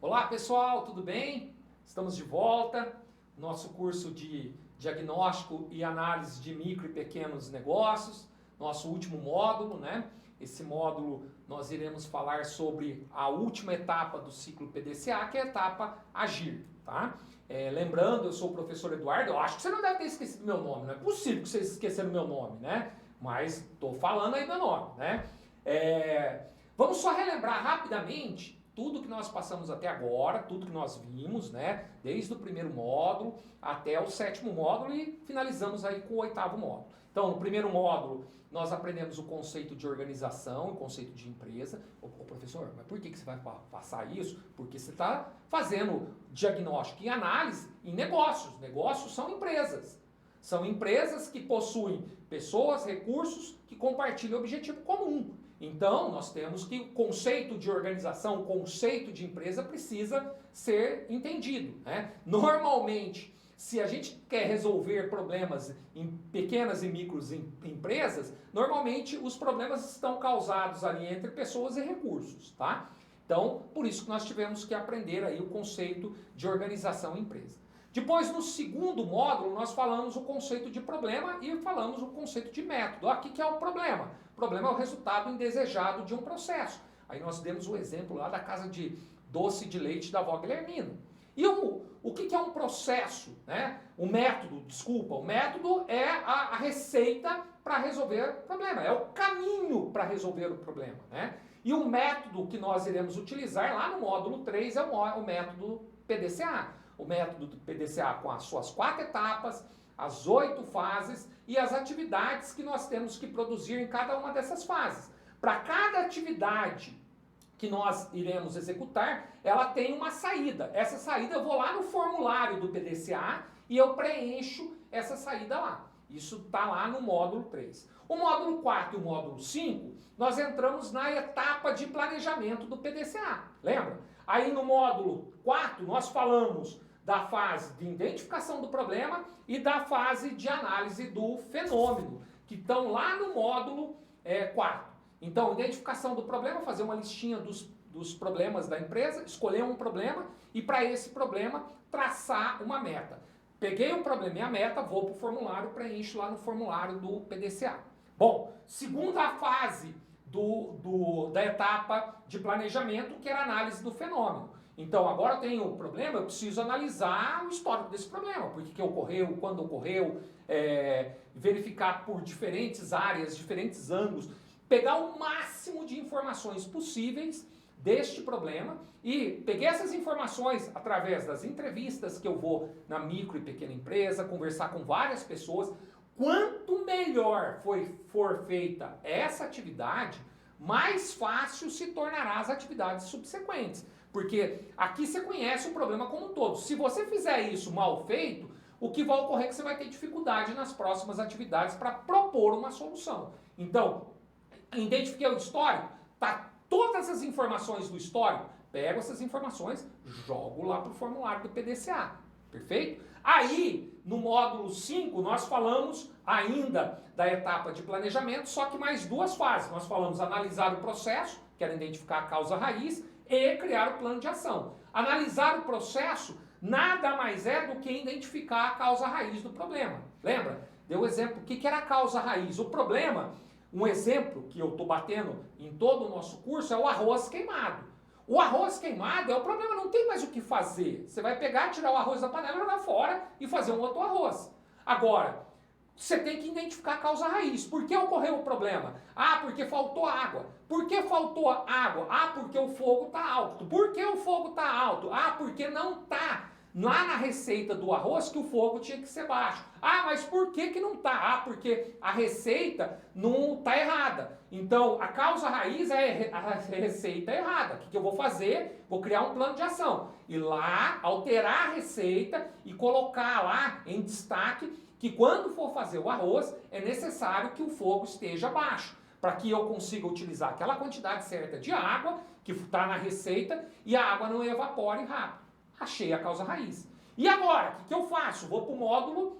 Olá pessoal, tudo bem? Estamos de volta, nosso curso de diagnóstico e análise de micro e pequenos negócios, nosso último módulo, né? Esse módulo nós iremos falar sobre a última etapa do ciclo PDCA, que é a etapa Agir, tá? Lembrando, eu sou o professor Eduardo, eu acho que você não deve ter esquecido meu nome, não é possível que vocês esqueceram meu nome, né? Mas estou falando aí meu nome, né? Vamos só relembrar rapidamente tudo que nós passamos até agora, tudo que nós vimos, né? Desde o primeiro módulo até o sétimo módulo e finalizamos aí com o oitavo módulo. Então, no primeiro módulo, nós aprendemos o conceito de organização, o conceito de empresa. Ô professor, mas por que você vai passar isso? Porque você está fazendo diagnóstico e análise em negócios. Negócios são empresas. São empresas que possuem pessoas, recursos, que compartilham objetivo comum. Então, nós temos que o conceito de organização, o conceito de empresa precisa ser entendido, né? Normalmente, se a gente quer resolver problemas em pequenas e micros empresas, normalmente os problemas estão causados ali entre pessoas e recursos, tá? Então, por isso que nós tivemos que aprender aí o conceito de organização empresa. Depois, no segundo módulo, nós falamos o conceito de problema e falamos o conceito de método. O que é o problema? O problema é o resultado indesejado de um processo. Aí nós demos o exemplo lá da casa de doce de leite da avó Guilhermina. E o que é um processo? Né? O método é a receita para resolver o problema, é o caminho para resolver o problema. Né? E o método que nós iremos utilizar lá no módulo 3 é o método PDCA. O método do PDCA com as suas 4 etapas, as 8 fases e as atividades que nós temos que produzir em cada uma dessas fases. Para cada atividade que nós iremos executar, ela tem uma saída. Essa saída eu vou lá no formulário do PDCA e eu preencho essa saída lá. Isso está lá no módulo 3. O módulo 4 e o módulo 5, nós entramos na etapa de planejamento do PDCA. Lembra? Aí no módulo 4 nós falamos da fase de identificação do problema e da fase de análise do fenômeno, que estão lá no módulo 4. Então, identificação do problema, fazer uma listinha dos problemas da empresa, escolher um problema e para esse problema traçar uma meta. Peguei o problema e a meta, vou para o formulário, preencho lá no formulário do PDCA. Bom, segunda fase da etapa de planejamento, que era a análise do fenômeno. Então, agora eu tenho o problema, eu preciso analisar o histórico desse problema, por que ocorreu, quando ocorreu, verificar por diferentes áreas, diferentes ângulos, pegar o máximo de informações possíveis deste problema e peguei essas informações através das entrevistas que eu vou na micro e pequena empresa, conversar com várias pessoas. Quanto melhor for feita essa atividade, mais fácil se tornará as atividades subsequentes. Porque aqui você conhece o problema como um todo. Se você fizer isso mal feito, o que vai ocorrer é que você vai ter dificuldade nas próximas atividades para propor uma solução. Então, identifiquei o histórico, tá todas as informações do histórico, pego essas informações, jogo lá para o formulário do PDCA. Perfeito? Aí, no módulo 5, nós falamos ainda da etapa de planejamento, só que mais 2 fases. Nós falamos analisar o processo, que era identificar a causa raiz, e criar o plano de ação. Analisar o processo nada mais é do que identificar a causa raiz do problema. Lembra? Deu o exemplo. O que era a causa raiz? O problema, um exemplo que eu estou batendo em todo o nosso curso, é o arroz queimado. O arroz queimado é o problema, não tem mais o que fazer. Você vai pegar, tirar o arroz da panela, jogar fora e fazer um outro arroz. Agora, você tem que identificar a causa raiz. Por que ocorreu o problema? Ah, porque faltou água. Por que faltou água? Ah, porque o fogo está alto. Por que o fogo está alto? Ah, porque não está lá na receita do arroz que o fogo tinha que ser baixo. Ah, mas por que não está? Ah, porque a receita não está errada. Então, a causa raiz é a receita errada. O que eu vou fazer? Vou criar um plano de ação. Ir lá, alterar a receita e colocar lá em destaque que quando for fazer o arroz, é necessário que o fogo esteja baixo, para que eu consiga utilizar aquela quantidade certa de água, que está na receita, e a água não evapore rápido. Achei a causa raiz. E agora, o que eu faço? Vou para o módulo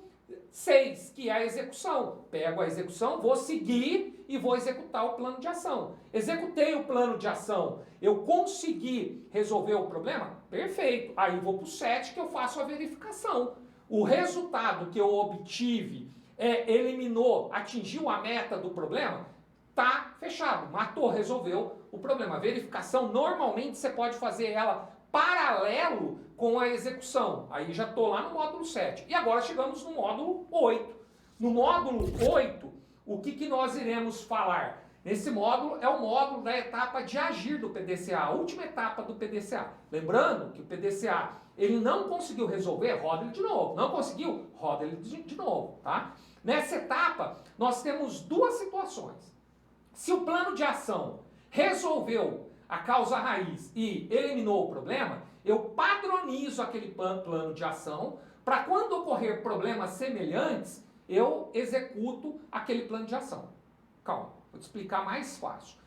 6, que é a execução. Pego a execução, vou seguir e vou executar o plano de ação. Executei o plano de ação, eu consegui resolver o problema? Perfeito. Aí vou para o 7, que eu faço a verificação. O resultado que eu obtive eliminou, atingiu a meta do problema? Tá fechado, matou, resolveu o problema. A verificação, normalmente você pode fazer ela paralelo com a execução. Aí já estou lá no módulo 7. E agora chegamos no módulo 8. No módulo 8, o que nós iremos falar? Esse módulo é o módulo da etapa de agir do PDCA, a última etapa do PDCA. Lembrando que o PDCA, ele não conseguiu resolver, roda ele de novo. Não conseguiu, roda ele de novo, tá? Nessa etapa, nós temos duas situações. Se o plano de ação resolveu a causa raiz e eliminou o problema, eu padronizo aquele plano de ação para quando ocorrer problemas semelhantes, eu executo aquele plano de ação. Calma, vou te explicar mais fácil.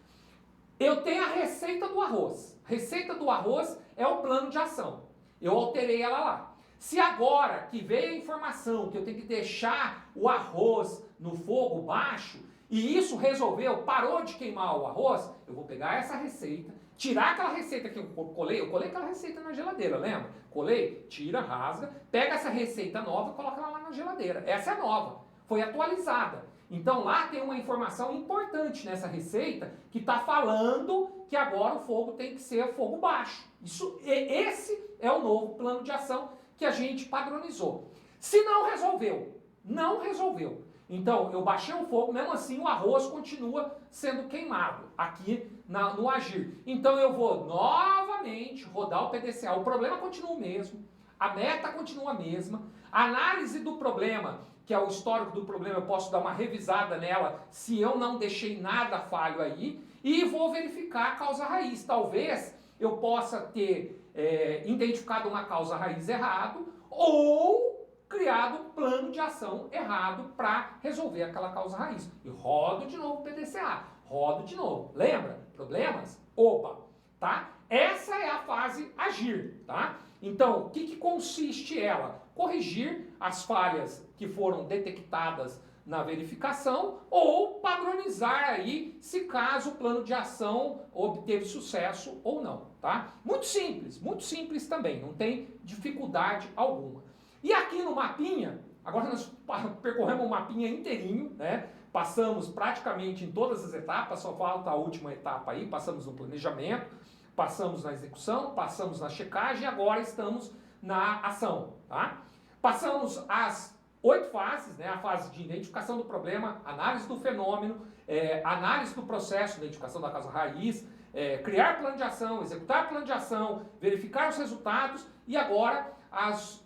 Eu tenho a receita do arroz. Receita do arroz é o plano de ação. Eu alterei ela lá. Se agora que veio a informação que eu tenho que deixar o arroz no fogo baixo, e isso resolveu, parou de queimar o arroz, eu vou pegar essa receita, tirar aquela receita que eu colei aquela receita na geladeira, lembra? Colei, tira, rasga, pega essa receita nova e coloca ela lá na geladeira. Essa é nova, foi atualizada. Então lá tem uma informação importante nessa receita que está falando que agora o fogo tem que ser fogo baixo. Esse é o novo plano de ação que a gente padronizou. Se não resolveu, não resolveu. Então, eu baixei o fogo, mesmo assim o arroz continua sendo queimado aqui no agir. Então, eu vou novamente rodar o PDCA. O problema continua o mesmo, a meta continua a mesma, a análise do problema, que é o histórico do problema, eu posso dar uma revisada nela se eu não deixei nada falho aí, e vou verificar a causa raiz. Talvez eu possa ter identificado uma causa raiz errado, ou criado um plano de ação errado para resolver aquela causa raiz. E rodo de novo o PDCA, rodo de novo. Lembra? Problemas? Opa! Tá? Essa é a fase agir, tá? Então, o que consiste ela? Corrigir as falhas que foram detectadas na verificação ou padronizar aí se caso o plano de ação obteve sucesso ou não, tá? Muito simples também, não tem dificuldade alguma. E aqui no mapinha, agora nós percorremos o mapinha inteirinho, né? Passamos praticamente em todas as etapas, só falta a última etapa aí, passamos no planejamento, passamos na execução, passamos na checagem e agora estamos na ação, tá? Passamos as 8 fases, né? A fase de identificação do problema, análise do fenômeno, análise do processo, identificação da causa raiz, criar plano de ação, executar plano de ação, verificar os resultados e agora as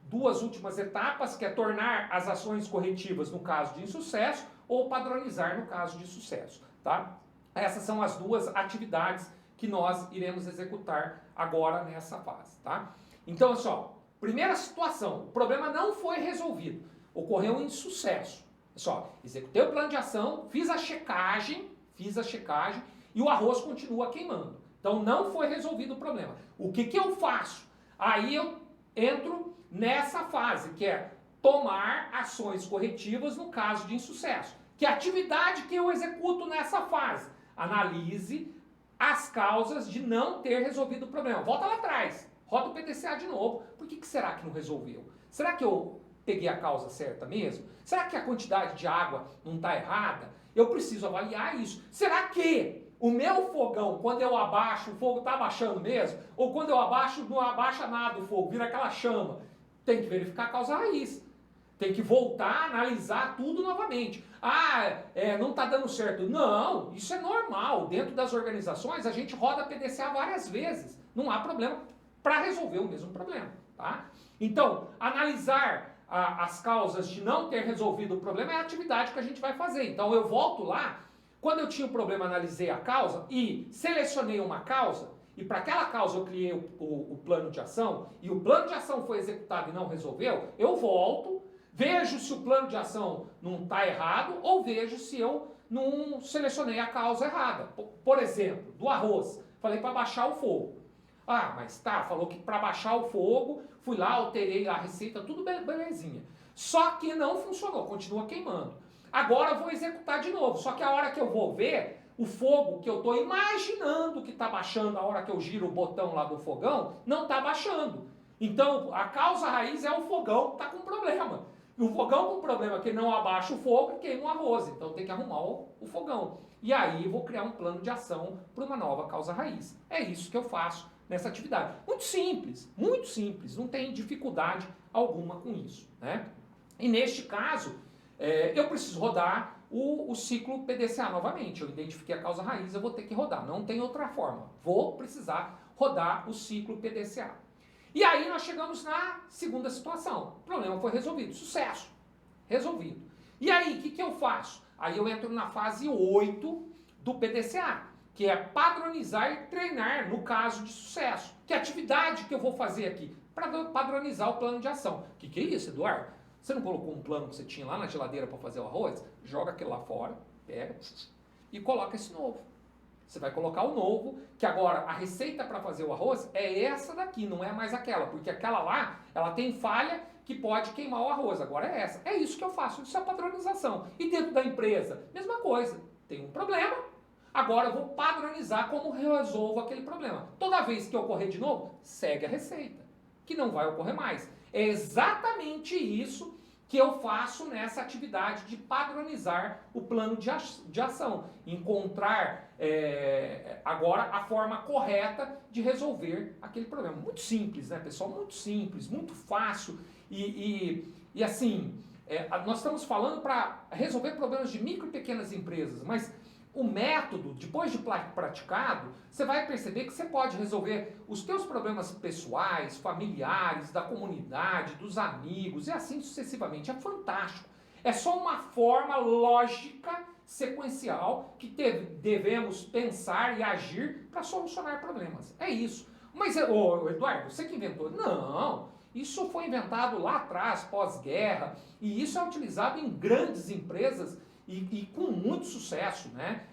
duas últimas etapas, que é tornar as ações corretivas no caso de insucesso ou padronizar no caso de sucesso, tá? Essas são as duas atividades que nós iremos executar agora nessa fase, tá? Então, só, primeira situação, o problema não foi resolvido, ocorreu um insucesso. Só, executei o plano de ação, fiz a checagem e o arroz continua queimando. Então, não foi resolvido o problema. O que eu faço? Aí eu entro nessa fase, que é tomar ações corretivas no caso de insucesso. Que atividade que eu executo nessa fase? Analise as causas de não ter resolvido o problema. Volta lá atrás, roda o PDCA de novo. Por que será que não resolveu? Será que eu peguei a causa certa mesmo? Será que a quantidade de água não está errada? Eu preciso avaliar isso. Será que o meu fogão, quando eu abaixo, o fogo está abaixando mesmo? Ou quando eu abaixo, não abaixa nada o fogo, vira aquela chama? Tem que verificar a causa raiz. Tem que voltar, analisar tudo novamente. Não está dando certo. Não, isso é normal. Dentro das organizações, a gente roda PDCA várias vezes. Não há problema para resolver o mesmo problema, tá? Então, analisar as causas de não ter resolvido o problema é a atividade que a gente vai fazer. Então, eu volto lá, quando eu tinha um problema, analisei a causa e selecionei uma causa, e para aquela causa eu criei o plano de ação, e o plano de ação foi executado e não resolveu, eu volto, vejo se o plano de ação não está errado, ou vejo se eu não selecionei a causa errada. Por exemplo, do arroz, falei para baixar o fogo. Mas falou que para baixar o fogo, fui lá, alterei a receita, tudo belezinha. Só que não funcionou, continua queimando. Agora eu vou executar de novo, só que a hora que eu vou ver, o fogo que eu estou imaginando que está baixando a hora que eu giro o botão lá do fogão, não está baixando. Então a causa raiz é o fogão que está com problema. E o fogão com problema que não abaixa o fogo, queima o arroz. Então tem que arrumar o fogão. E aí eu vou criar um plano de ação para uma nova causa raiz. É isso que eu faço nessa atividade. Muito simples, não tem dificuldade alguma com isso, né? E neste caso, eu preciso rodar o ciclo PDCA novamente. Eu identifiquei a causa raiz, eu vou ter que rodar. Não tem outra forma. Vou precisar rodar o ciclo PDCA. E aí nós chegamos na segunda situação. O problema foi resolvido. Sucesso. Resolvido. E aí, o que eu faço? Aí eu entro na fase 8 do PDCA, que é padronizar e treinar no caso de sucesso. Que atividade que eu vou fazer aqui? Para padronizar o plano de ação. O que é isso, Eduardo? Você não colocou um plano que você tinha lá na geladeira para fazer o arroz? Joga aquele lá fora, pega e coloca esse novo. Você vai colocar o novo, que agora a receita para fazer o arroz é essa daqui, não é mais aquela, porque aquela lá, ela tem falha que pode queimar o arroz, agora é essa. É isso que eu faço, isso é padronização. E dentro da empresa, mesma coisa, tem um problema, agora eu vou padronizar como resolvo aquele problema. Toda vez que ocorrer de novo, segue a receita, que não vai ocorrer mais. É exatamente isso que eu faço nessa atividade de padronizar o plano de ação. Encontrar agora a forma correta de resolver aquele problema. Muito simples, né, pessoal? Muito simples, muito fácil. E assim, nós estamos falando para resolver problemas de micro e pequenas empresas, mas o método, depois de praticado, você vai perceber que você pode resolver os teus problemas pessoais, familiares, da comunidade, dos amigos e assim sucessivamente. É fantástico. É só uma forma lógica, sequencial, que devemos pensar e agir para solucionar problemas. É isso. Mas, Eduardo, você que inventou? Não, isso foi inventado lá atrás, pós-guerra, e isso é utilizado em grandes empresas e com muito sucesso, né?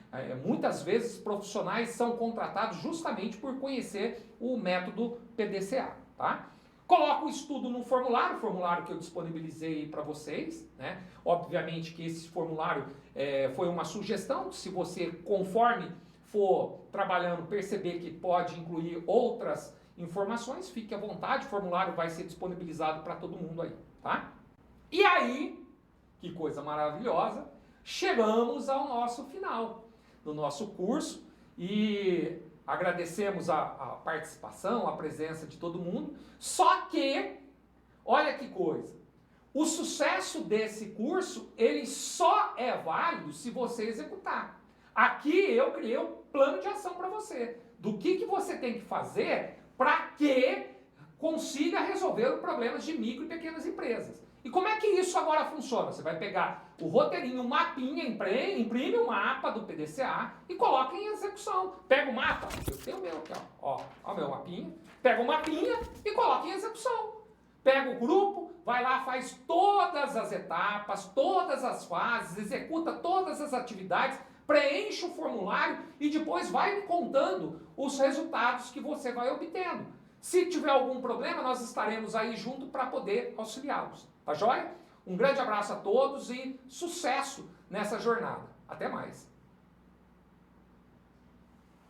Muitas vezes profissionais são contratados justamente por conhecer o método PDCA, tá? Coloco o estudo no formulário, o formulário que eu disponibilizei para vocês, né? Obviamente que esse formulário foi uma sugestão, se você, conforme for trabalhando, perceber que pode incluir outras informações, fique à vontade, o formulário vai ser disponibilizado para todo mundo aí, tá? E aí, que coisa maravilhosa, chegamos ao nosso final do nosso curso e agradecemos a participação, a presença de todo mundo, só que, olha que coisa, o sucesso desse curso, ele só é válido se você executar. Aqui eu criei um plano de ação para você, do que você tem que fazer para que consiga resolver os problemas de micro e pequenas empresas. E como é que isso agora funciona? Você vai pegar o roteirinho, o mapinha, imprime o mapa do PDCA e coloca em execução. Pega o mapa, eu tenho o meu aqui, ó o meu mapinha. Pega o mapinha e coloca em execução. Pega o grupo, vai lá, faz todas as etapas, todas as fases, executa todas as atividades, preenche o formulário e depois vai me contando os resultados que você vai obtendo. Se tiver algum problema, nós estaremos aí junto para poder auxiliá-los. Tá joia? Um grande abraço a todos e sucesso nessa jornada. Até mais.